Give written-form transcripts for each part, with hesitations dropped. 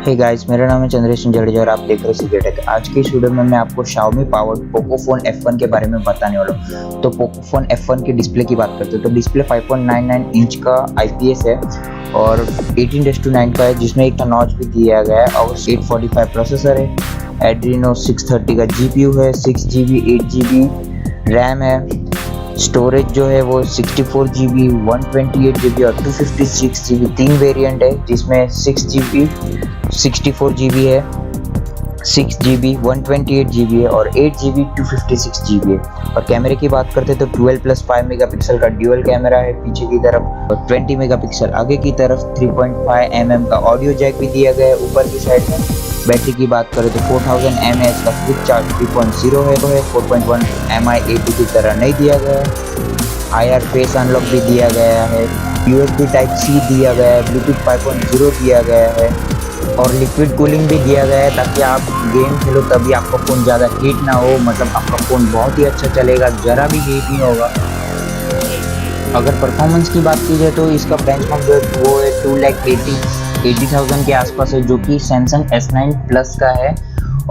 Hey guys, मेरा नाम है चंद्रेश जडेजा और आप देख रहे हैं सीक्रेट। आज की इस वीडियो में मैं आपको Xiaomi पावर्ड पोकोफोन F1 के बारे में बताने वाला हूँ। तो पोकोफोन F1 की डिस्प्ले की बात करते हैं तो डिस्प्ले 5.99 इंच का IPS है और 18:9 का है, जिसमें एक नॉच भी दिया गया है और 845 प्रोसेसर है। Adreno 630 का GPU है, 6GB 8GB रैम है। स्टोरेज जो है वो 64GB 128GB और 256GB तीन वेरिएंट है, जिसमें 6GB 64GB है, 6GB 128GB है और 8GB 256GB है। और कैमरे की बात करते तो 12+5 मेगापिक्सल का ड्यूअल कैमरा है पीछे की तरफ और 20 मेगापिक्सल आगे की तरफ। 3.5mm का ऑडियो जैक भी दिया गया है ऊपर की साइड में। बैटरी की बात करें तो 4000 mAh का क्विक चार्ज 3.0 है, 4.1 mAh की तरह नहीं दिया गया है। IR फेस अनलॉक भी दिया गया है, USB Type-C दिया गया है, ब्लूटूथ 5.0 दिया गया है और लिक्विड कूलिंग भी दिया गया है ताकि आप गेम खेलो तभी आपका फ़ोन ज़्यादा हीट ना हो। मतलब आपका फ़ोन बहुत ही अच्छा चलेगा, ज़रा भी हीट नहीं होगा। अगर परफॉर्मेंस की बात की जाए तो इसका बेंचमार्क जो है वो है 2,80,000 के आसपास है, जो कि सैमसंग S9 प्लस का है।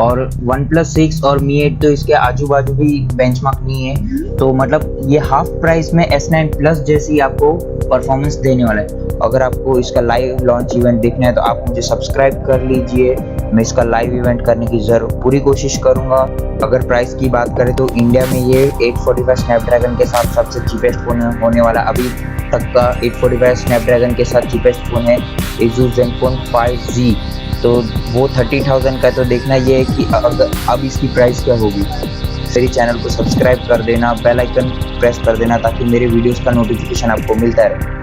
और OnePlus 6 और Mi 8 तो इसके आजू बाजू भी बेंचमार्क नहीं है, तो मतलब ये हाफ प्राइस में S9 प्लस जैसी आपको परफॉर्मेंस देने वाला है। अगर आपको इसका लाइव लॉन्च इवेंट देखना है तो आप मुझे सब्सक्राइब कर लीजिए, मैं इसका लाइव इवेंट करने की पूरी कोशिश करूंगा। अगर प्राइस की बात करें तो इंडिया में ये 845 स्नैपड्रैगन के साथ सबसे चीपेस्ट फोन होने वाला अभी तक का 845 स्नैपड्रैगन के साथ चीपेस्ट फोन है Asus Zenfone 5G। तो वो 30,000 का। तो देखना ये है कि अब इसकी प्राइस क्या होगी। मेरे चैनल को सब्सक्राइब कर देना, बेल आइकन प्रेस कर देना ताकि मेरे वीडियोस का नोटिफिकेशन आपको मिलता रहे।